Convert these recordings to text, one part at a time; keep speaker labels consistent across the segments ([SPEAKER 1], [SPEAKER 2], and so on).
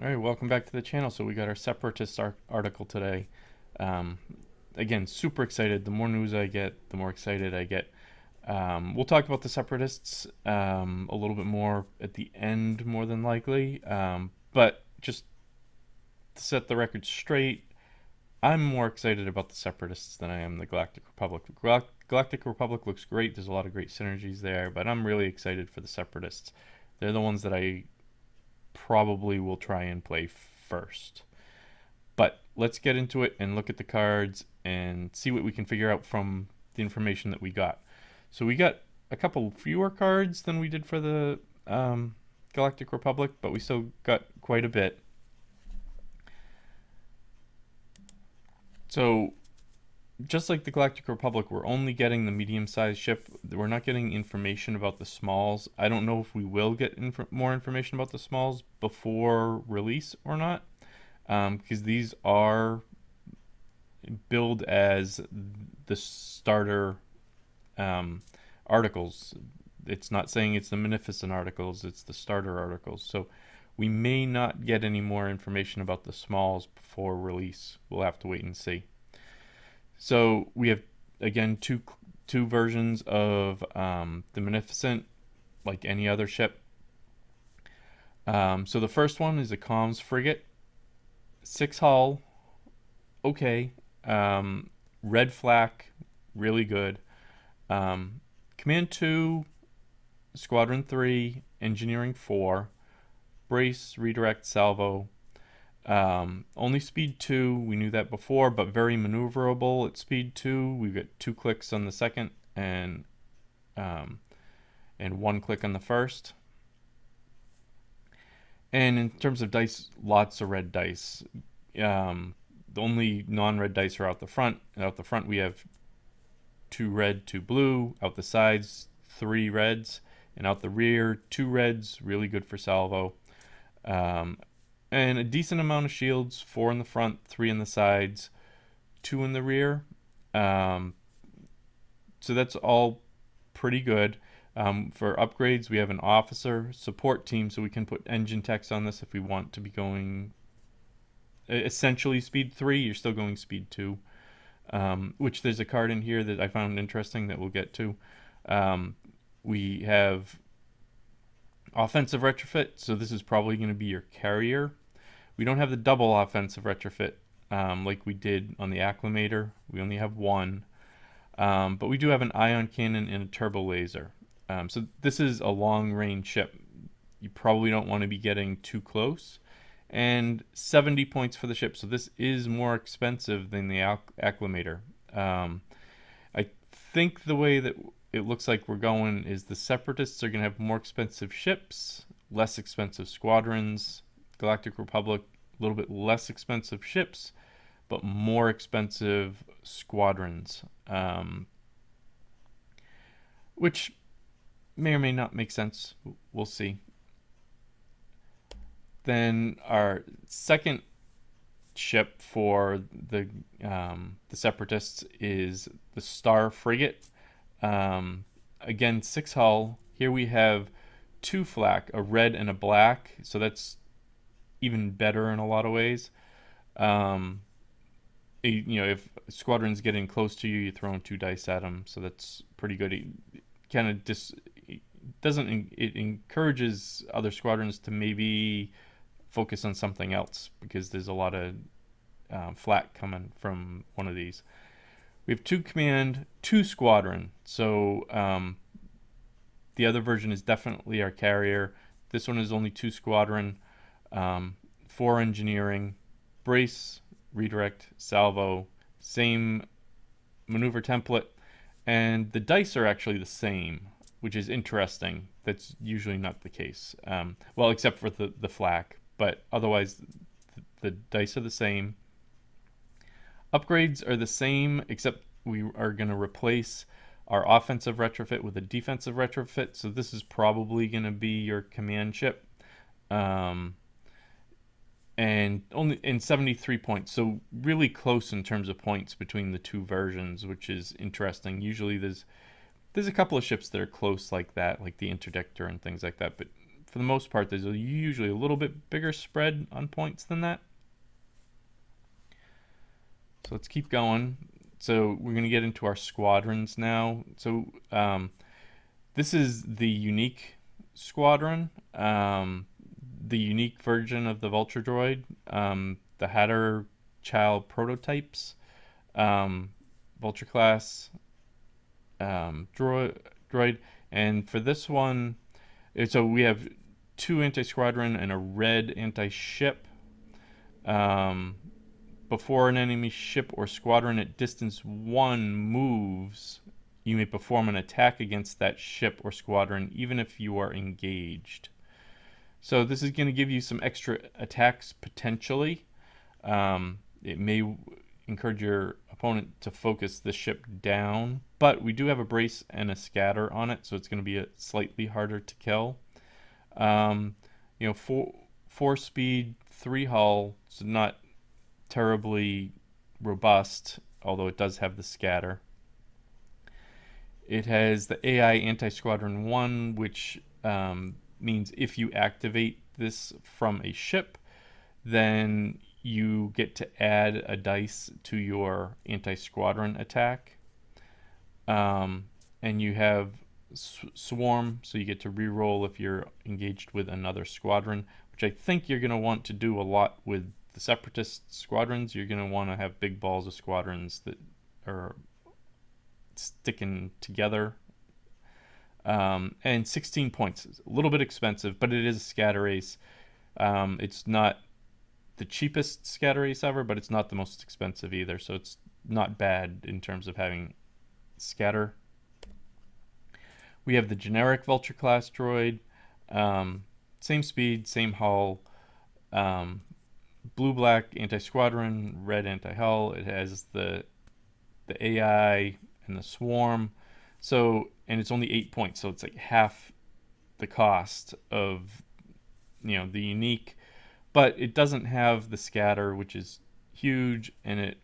[SPEAKER 1] All right, welcome back to the channel. So we got our Separatist article today. Um, Again, super excited. The more news I get, the more excited I get. We'll talk about the Separatists a little bit more at the end, more than likely. But just to set the record straight, I'm more excited about the Separatists than I am the Galactic Republic. Galactic Republic looks great. There's a lot of great synergies there, but I'm really excited for the Separatists. They're the ones that I probably will try and play first. But let's get into it and look at the cards and see what we can figure out from the information that we got. So we got a couple fewer cards than we did for the Galactic Republic, but we still got quite a bit. So just like the Galactic Republic, we're only getting the medium-sized ship. We're not getting information about the smalls. I don't know if we will get more information about the smalls before release or not, because these are billed as the starter articles. It's not saying it's the Beneficent articles, it's the starter articles. So we may not get any more information about the smalls before release. We'll have to wait and see. So we have, again, two versions of the Beneficent, like any other ship. So the first one is a comms frigate, 6 hull, okay. Red flak, really good. Command 2, Squadron 3, Engineering 4, brace, redirect, salvo. Only speed 2, we knew that before, but very maneuverable at speed 2. We've got 2 clicks on the second and 1 click on the first. And in terms of dice, lots of red dice. The only non-red dice are out the front. And out the front we have 2 red, 2 blue. Out the sides, 3 reds. And out the rear, 2 reds, really good for salvo. And a decent amount of shields, 4 in the front, 3 in the sides, 2 in the rear. So that's all pretty good. For upgrades, we have an officer support team, so we can put engine techs on this if we want to be going essentially speed 3. You're still going speed 2, which there's a card in here that I found interesting that we'll get to. We have offensive retrofit, so this is probably going to be your carrier. We don't have the double offensive retrofit like we did on the Acclimator. We only have 1. But we do have an ion cannon and a turbo laser. So this is a long-range ship. You probably don't want to be getting too close. And 70 points for the ship, so this is more expensive than the Acclimator. I think the way that it looks like we're going is the Separatists are going to have more expensive ships, less expensive squadrons. Galactic Republic, a little bit less expensive ships, but more expensive squadrons, which may or may not make sense. We'll see. Then our second ship for the Separatists is the Star Frigate. Again, 6 hull. Here we have 2 flak, a red and a black, so that's even better in a lot of ways. If squadron's getting close to you, you're throwing 2 dice at them, so that's pretty good. It kind of it encourages other squadrons to maybe focus on something else, because there's a lot of flak coming from one of these. We have 2 command, 2 squadron, so the other version is definitely our carrier. This one is only 2 squadron, 4 engineering, brace, redirect, salvo, same maneuver template, and the dice are actually the same, which is interesting. That's usually not the case. Well, except for the flak, but otherwise the dice are the same. Upgrades are the same, except we are going to replace our offensive retrofit with a defensive retrofit, so this is probably going to be your command ship. And only in 73 points, so really close in terms of points between the 2 versions, which is interesting. Usually there's a couple of ships that are close like that, like the Interdictor and things like that, but for the most part, there's usually a little bit bigger spread on points than that. So let's keep going. So we're going to get into our squadrons now. So this is the unique squadron, the unique version of the Vulture droid, the Hatter Child prototypes, Vulture class droid. And for this one, so we have 2 anti-squadron and a red anti-ship. Before an enemy ship or squadron at distance 1 moves, you may perform an attack against that ship or squadron even if you are engaged. So this is going to give you some extra attacks potentially. It may encourage your opponent to focus the ship down, but we do have a brace and a scatter on it, so it's going to be slightly harder to kill. 4 speed, 3 hull, so not terribly robust, although it does have the scatter. It has the AI Anti-Squadron 1, which means if you activate this from a ship, then you get to add a dice to your anti-squadron attack. And you have swarm, so you get to reroll if you're engaged with another squadron, which I think you're going to want to do a lot with the Separatist squadrons. You're going to want to have big balls of squadrons that are sticking together. And 16 points is a little bit expensive, but it is a scatter ace. It's not the cheapest scatter ace ever, but it's not the most expensive either, so it's not bad in terms of having scatter. We have the generic Vulture class droid, same speed, same hull, blue-black anti-squadron, red anti-hull. It has the AI and the swarm, so, and it's only 8 points, so it's like half the cost of the unique, but it doesn't have the scatter, which is huge, and it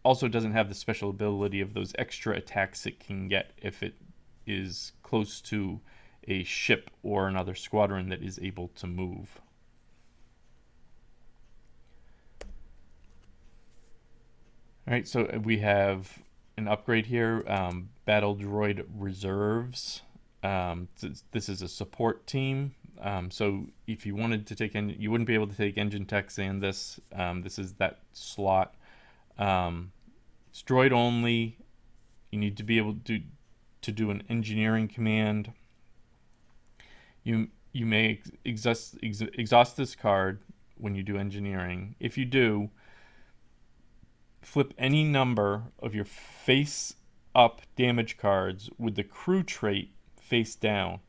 [SPEAKER 1] also doesn't have the special ability of those extra attacks it can get if it is close to a ship or another squadron that is able to move. Alright, so we have an upgrade here, Battle Droid Reserves. This is a support team. So if you wanted to take you wouldn't be able to take engine techs and this. This is that slot. It's droid only. You need to be able to do an engineering command. You may exhaust this card when you do engineering. If you do, flip any number of your face up damage cards with the crew trait face down.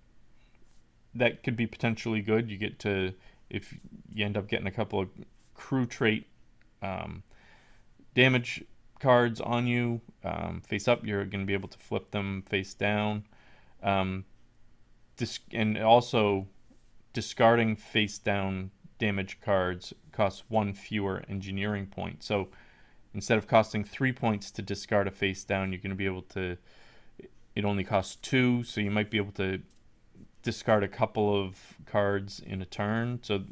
[SPEAKER 1] That could be potentially good. You get to, if you end up getting a couple of crew trait damage cards on you face up, you're going to be able to flip them face down. And also discarding face down damage cards costs 1 fewer engineering point. So instead of costing 3 points to discard a face down, you're going to be able to, it only costs 2, so you might be able to discard a couple of cards in a turn. So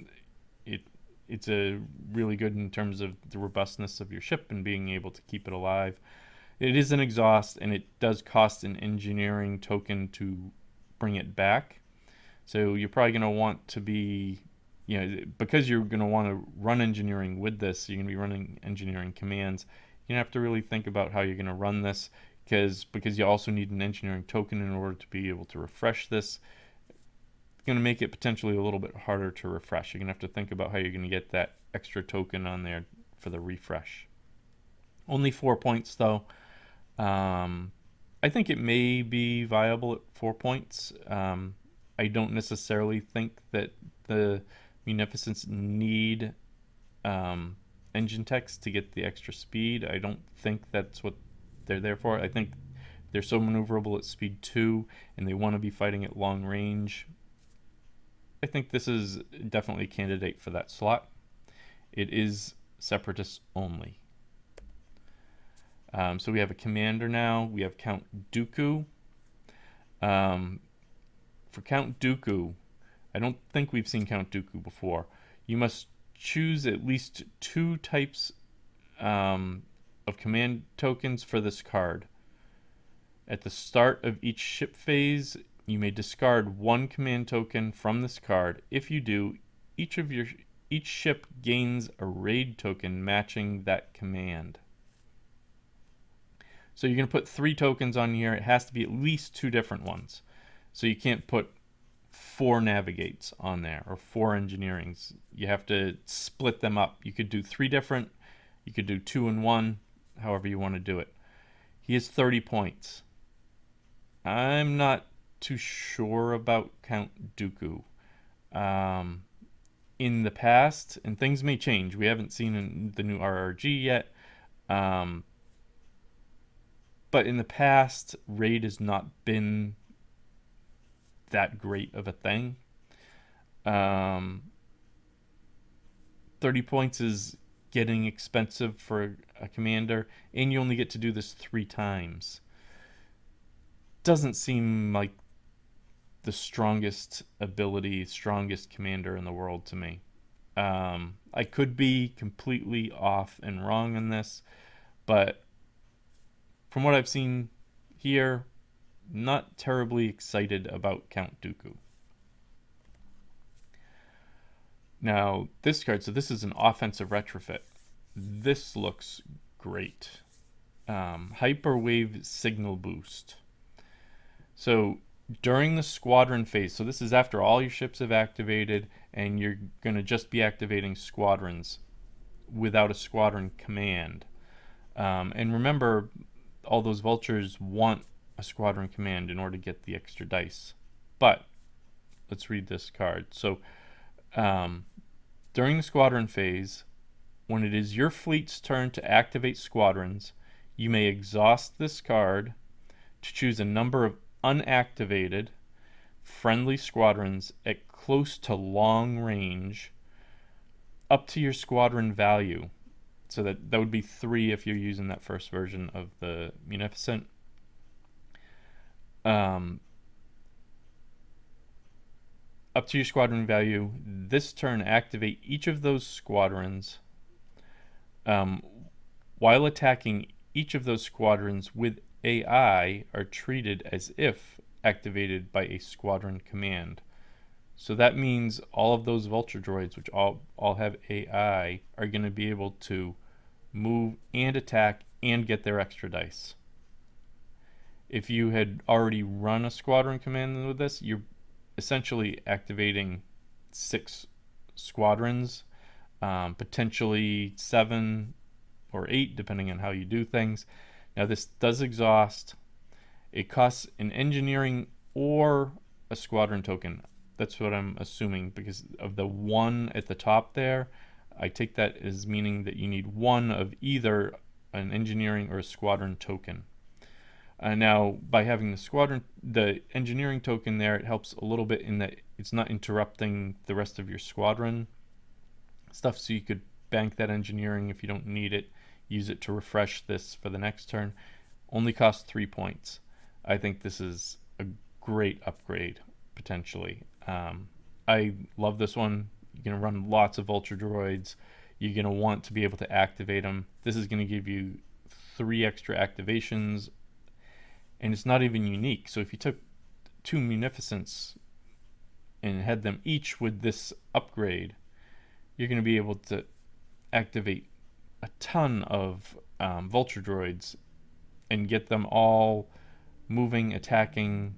[SPEAKER 1] it's a really good in terms of the robustness of your ship and being able to keep it alive. It is an exhaust, and it does cost an engineering token to bring it back. So you're probably going to want to be, because you're going to want to run engineering with this, you're going to be running engineering commands. You're going to have to really think about how you're going to run this, because you also need an engineering token in order to be able to refresh this. It's going to make it potentially a little bit harder to refresh. You're going to have to think about how you're going to get that extra token on there for the refresh. Only 4 points though. I think it may be viable at 4 points. I don't necessarily think that the Munificents need engine techs to get the extra speed. I don't think that's what they're there for. I think they're so maneuverable at speed 2 and they want to be fighting at long range. I think this is definitely a candidate for that slot. It is Separatists only. So we have a commander now. We have Count Dooku. For Count Dooku, I don't think we've seen Count Dooku before. You must choose at least two types of command tokens for this card. At the start of each ship phase, you may discard one command token from this card. If you do, each ship gains a raid token matching that command. So you're going to put 3 tokens on here. It has to be at least 2 different ones. So you can't put 4 navigates on there or 4 engineerings. You have to split them up. You could do 3 different. You could do 2 and 1, however you want to do it. He has 30 points. I'm not too sure about Count Dooku. In the past, and things may change. We haven't seen in the new RRG yet. But in the past, raid has not been that great of a thing. 30 points is getting expensive for a commander, and you only get to do this 3 times. Doesn't seem like the strongest ability, strongest commander in the world to me. I could be completely off and wrong on this, but from what I've seen here, not terribly excited about Count Dooku. Now, this card, so this is an offensive retrofit. This looks great. Hyperwave signal boost. So during the squadron phase, so this is after all your ships have activated, and you're going to just be activating squadrons without a squadron command. And remember, all those vultures want a squadron command in order to get the extra dice. But let's read this card. So during the squadron phase, when it is your fleet's turn to activate squadrons, you may exhaust this card to choose a number of unactivated friendly squadrons at close to long range up to your squadron value. So that would be 3 if you're using that first version of the Munificent. Up to your squadron value. This turn, activate each of those squadrons while attacking each of those squadrons with AI are treated as if activated by a squadron command. So that means all of those vulture droids, which all have AI, are going to be able to move and attack and get their extra dice. If you had already run a squadron command with this, you're essentially activating 6 squadrons, potentially 7 or 8, depending on how you do things. Now this does exhaust. It costs an engineering or a squadron token. That's what I'm assuming because of the 1 at the top there. I take that as meaning that you need 1 of either an engineering or a squadron token. Now, by having the engineering token there, it helps a little bit in that it's not interrupting the rest of your squadron stuff, so you could bank that engineering if you don't need it, use it to refresh this for the next turn. Only costs 3 points. I think this is a great upgrade, potentially. I love this one. You're going to run lots of Vulture droids. You're going to want to be able to activate them. This is going to give you 3 extra activations, and it's not even unique. So if you took 2 Munificents and had them each with this upgrade, you're going to be able to activate a ton of Vulture droids and get them all moving, attacking,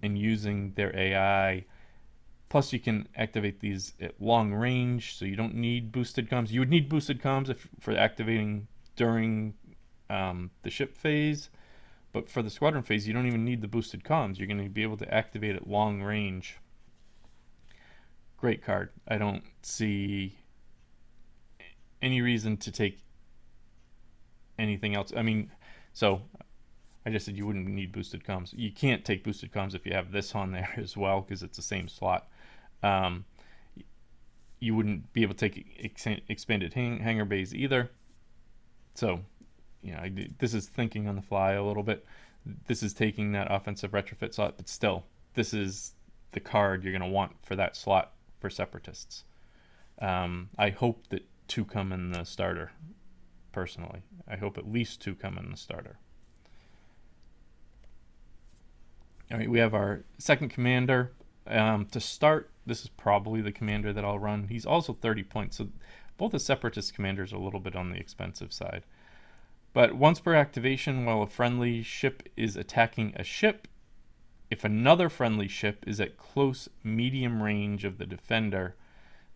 [SPEAKER 1] and using their AI. Plus, you can activate these at long range, so you don't need boosted comms. You would need boosted comms for activating during the ship phase, but for the squadron phase, you don't even need the boosted comms. You're going to be able to activate at long range. Great card. I don't see any reason to take anything else. I mean, so I just said you wouldn't need boosted comms. You can't take boosted comms if you have this on there as well, because it's the same slot. You wouldn't be able to take expanded hangar bays either. So, you know, this is thinking on the fly a little bit. This is taking that offensive retrofit slot, but still, this is the card you're going to want for that slot for Separatists. I hope that 2 come in the starter, personally. I hope at least 2 come in the starter. All right, we have our second commander. To start, this is probably the commander that I'll run. He's also 30 points, so both the Separatist commanders are a little bit on the expensive side. But once per activation, while a friendly ship is attacking a ship, if another friendly ship is at close medium range of the defender,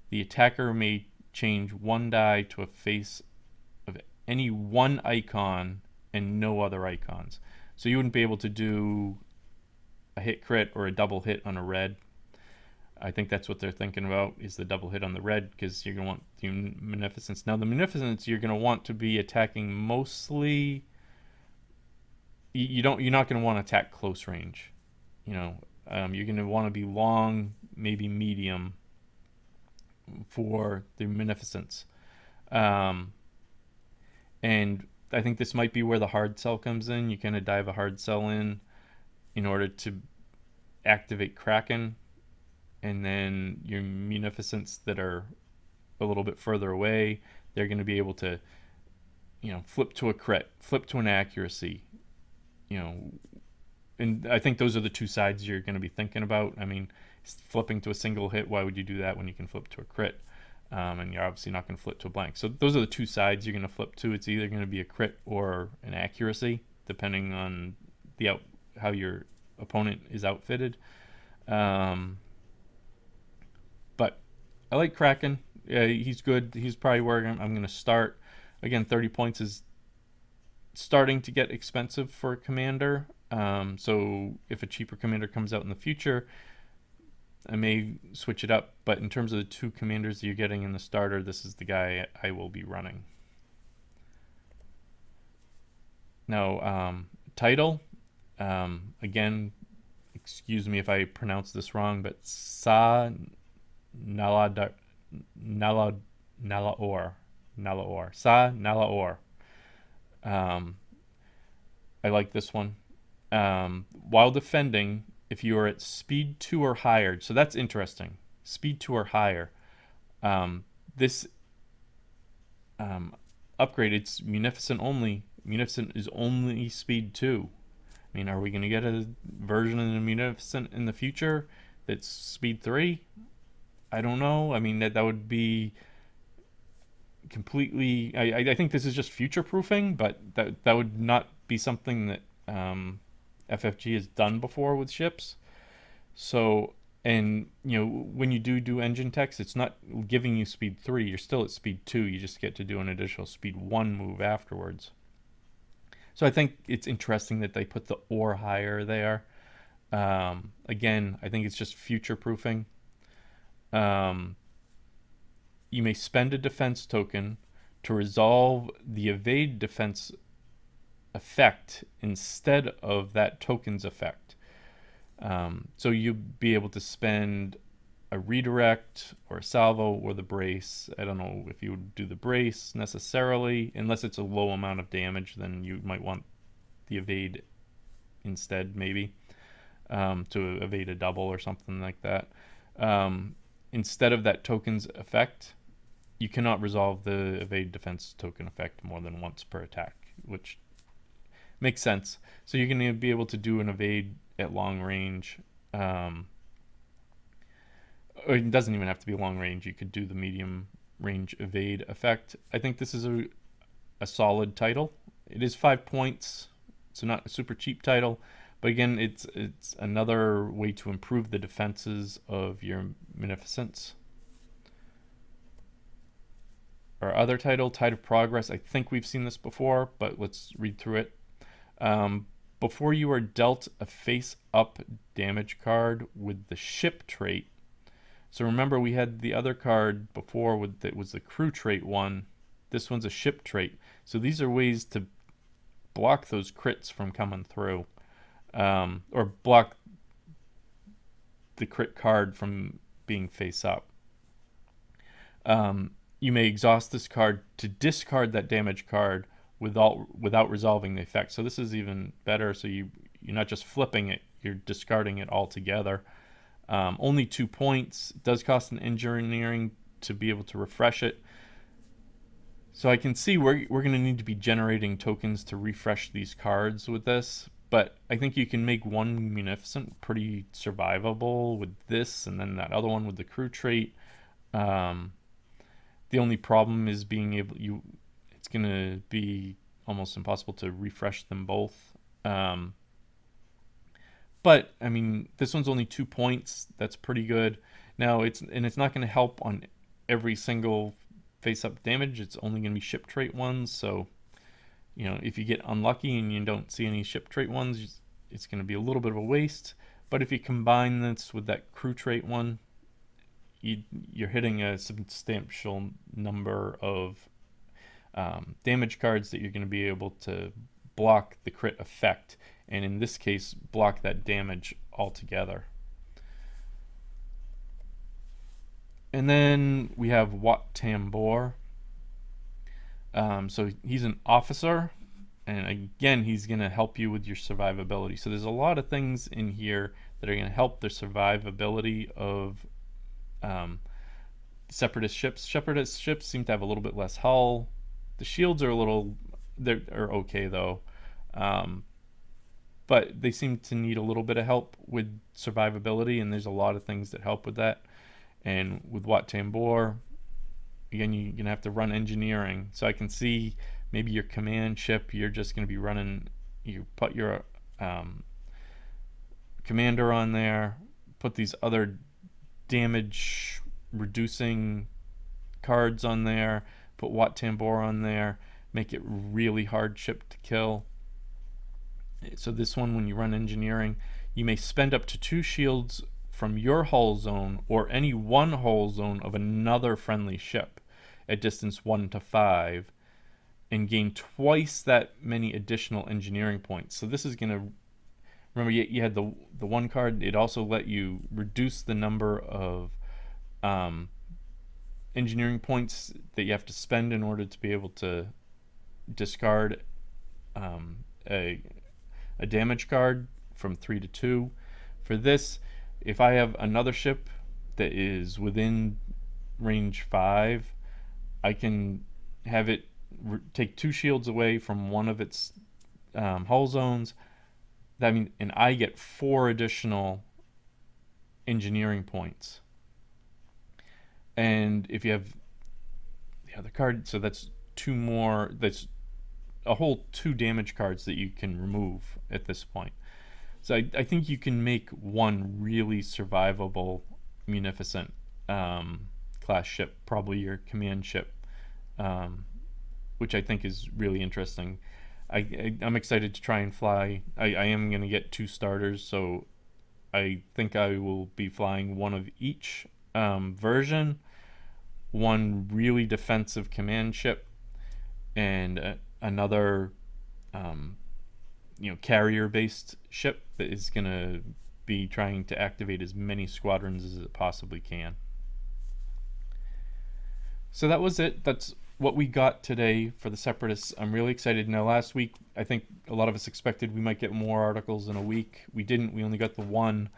[SPEAKER 1] the attacker may change 1 die to a face of any 1 icon and no other icons. So you wouldn't be able to do a hit crit or a double hit on a red. I think that's what they're thinking about, is the double hit on the red, because you're going to want the Munificence. Now the Munificence you're going to want to be attacking mostly, you're not going to want to attack close range. You're going to want to be long, maybe medium for the Munificence. And I think this might be where the hard sell comes in. You kind of dive a hard sell in order to activate Kraken, and then your Munificence that are a little bit further away, they're going to be able to, flip to a crit, flip to an accuracy, and I think those are the 2 sides you're going to be thinking about. I mean, flipping to a single hit, why would you do that when you can flip to a crit? And you're obviously not going to flip to a blank. So those are the 2 sides you're going to flip to. It's either going to be a crit or an accuracy, depending on how your opponent is outfitted. But I like Kraken. He's good. He's probably where I'm going to start. Again, 30 points is starting to get expensive for a commander. So if a cheaper commander comes out in the future, I may switch it up. But in terms of the 2 commanders that you're getting in the starter, this is the guy I will be running. Now, title. Again, excuse me if I pronounce this wrong, but Nella Or. I like this one. While defending, if you are at speed 2 or higher, so that's interesting. Speed 2 or higher. This upgrade, it's Munificent only. Munificent is only speed 2. I mean, are we going to get a version of the Munificent in the future that's speed 3? I don't know. I mean, that would be completely... I think this is just future-proofing, but that would not be something that FFG has done before with ships. So, and, when you do engine text, it's not giving you speed 3. You're still at speed 2. You just get to do an additional speed 1 move afterwards. So I think it's interesting that they put the or higher there. Again, I think it's just future-proofing. You may spend a defense token to resolve the evade defense effect instead of that token's effect. So you'll be able to spend a redirect or a salvo or the brace. I don't know if you would do the brace necessarily, unless it's a low amount of damage, then you might want the evade instead, maybe, to evade a double or something like that. Instead of that token's effect, you cannot resolve the evade defense token effect more than once per attack, which makes sense. So you're going to be able to do an evade at long range. Or it doesn't even have to be long range. You could do the medium range evade effect. I think this is a solid title. It is 5 points, so not a super cheap title. But again, it's another way to improve the defenses of your Munificence. Our other title, Tide of Progress, I think we've seen this before, but let's read through it. Before you are dealt a face-up damage card with the ship trait. So remember, we had the other card before that was the crew trait one. This one's a ship trait. So these are ways to block those crits from coming through. Or block the crit card from being face up. You may exhaust this card to discard that damage card without resolving the effect. So this is even better. So you're not just flipping it, you're discarding it altogether. Only 2 points. It does cost an engineering to be able to refresh it. So I can see we're going to need to be generating tokens to refresh these cards with this. But I think you can make one Munificent pretty survivable with this, and then that other one with the crew trait. Um, the only problem is being able it's going to be almost impossible to refresh them both. But I mean, this one's only 2 points. That's pretty good. Now it's not going to help on every single face-up damage. It's only going to be ship trait ones. So if you get unlucky and you don't see any ship trait ones, it's going to be a little bit of a waste. But if you combine this with that crew trait one, you're hitting a substantial number of damage cards that you're going to be able to block the crit effect, and in this case block that damage altogether. And then we have Wat Tambor. So he's an officer, and again he's going to help you with your survivability. So there's a lot of things in here that are going to help the survivability of Separatist ships. Separatist ships seem to have a little bit less hull. The shields are they're okay though, but they seem to need a little bit of help with survivability, and there's a lot of things that help with that. And with Wat Tambor, again, you're gonna have to run engineering. So I can see maybe your command ship, you're just gonna be running. You put your commander on there, put these other damage reducing cards on there, put Wat Tambor on there, make it really hard ship to kill. So this one, when you run engineering, you may spend up to 2 shields from your hull zone or any one hull zone of another friendly ship at distance 1 to 5 and gain twice that many additional engineering points. So this is going to, remember you had the one card, it also let you reduce the number of engineering points that you have to spend in order to be able to discard a damage card from 3 to 2. For this, if I have another ship that is within range 5, I can have it take 2 shields away from one of its hull zones. That means, and I get 4 additional engineering points. And if you have the other card, so that's 2 more. That's a whole 2 damage cards that you can remove at this point. So I think you can make one really survivable Munificent class ship, probably your command ship, which I think is really interesting. I'm excited to try and fly. I am going to get 2 starters, so I think I will be flying one of each version, one really defensive command ship, and another carrier-based ship that is going to be trying to activate as many squadrons as it possibly can. So that was it. That's what we got today for the Separatists. I'm really excited. Now, last week, I think a lot of us expected we might get more articles in a week. We didn't. We only got the one.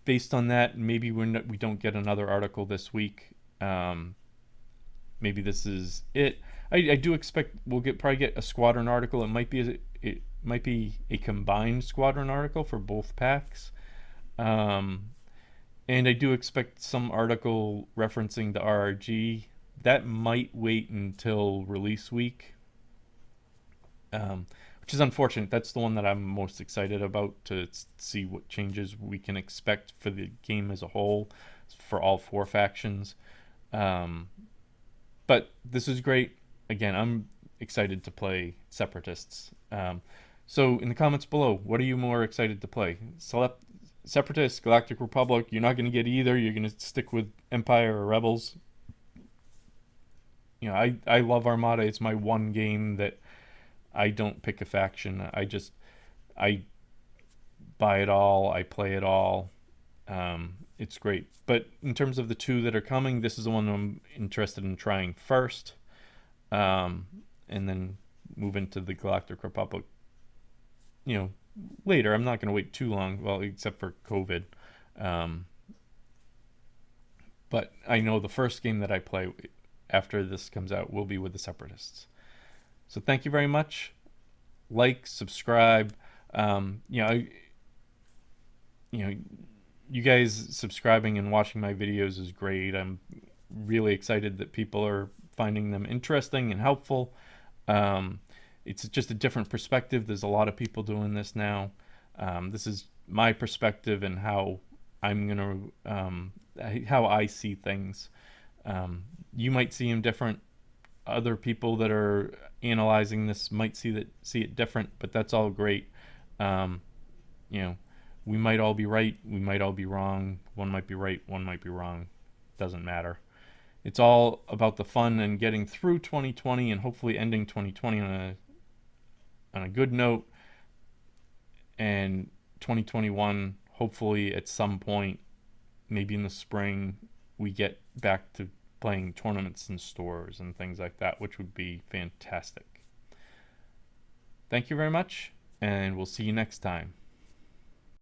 [SPEAKER 1] Based on that, maybe we don't get another article this week. Maybe this is it. I do expect we'll probably get a Squadron article. It might be a combined Squadron article for both packs. And I do expect some article referencing the RRG. That might wait until release week, which is unfortunate. That's the one that I'm most excited about, to see what changes we can expect for the game as a whole for all 4 factions. But this is great. Again, I'm excited to play Separatists. So in the comments below, what are you more excited to play? Separatists, Galactic Republic? You're not going to get either. You're going to stick with Empire or Rebels. I love Armada. It's my one game that I don't pick a faction. I buy it all. I play it all. It's great. But in terms of the 2 that are coming, this is the one I'm interested in trying first. And then move into the Galactic Republic, later. I'm not going to wait too long, well, except for COVID. Um, but I know the first game that I play after this comes out will be with the Separatists. So thank you very much. Like, subscribe. Um, you know, you know, you guys subscribing and watching my videos is great. I'm really excited that people are finding them interesting and helpful. Um, it's just a different perspective. There's a lot of people doing this now. This is my perspective and how I'm gonna how I see things. You might see them different. Other people that are analyzing this might see it different, but that's all great. Um, you know, we might all be right. We might all be wrong. One might be right. One might be wrong. Doesn't matter. It's all about the fun and getting through 2020 and hopefully ending 2020 on a good note, and 2021 hopefully at some point, maybe in the spring, we get back to playing tournaments in stores and things like that, which would be fantastic. Thank you very much, and we'll see you next time.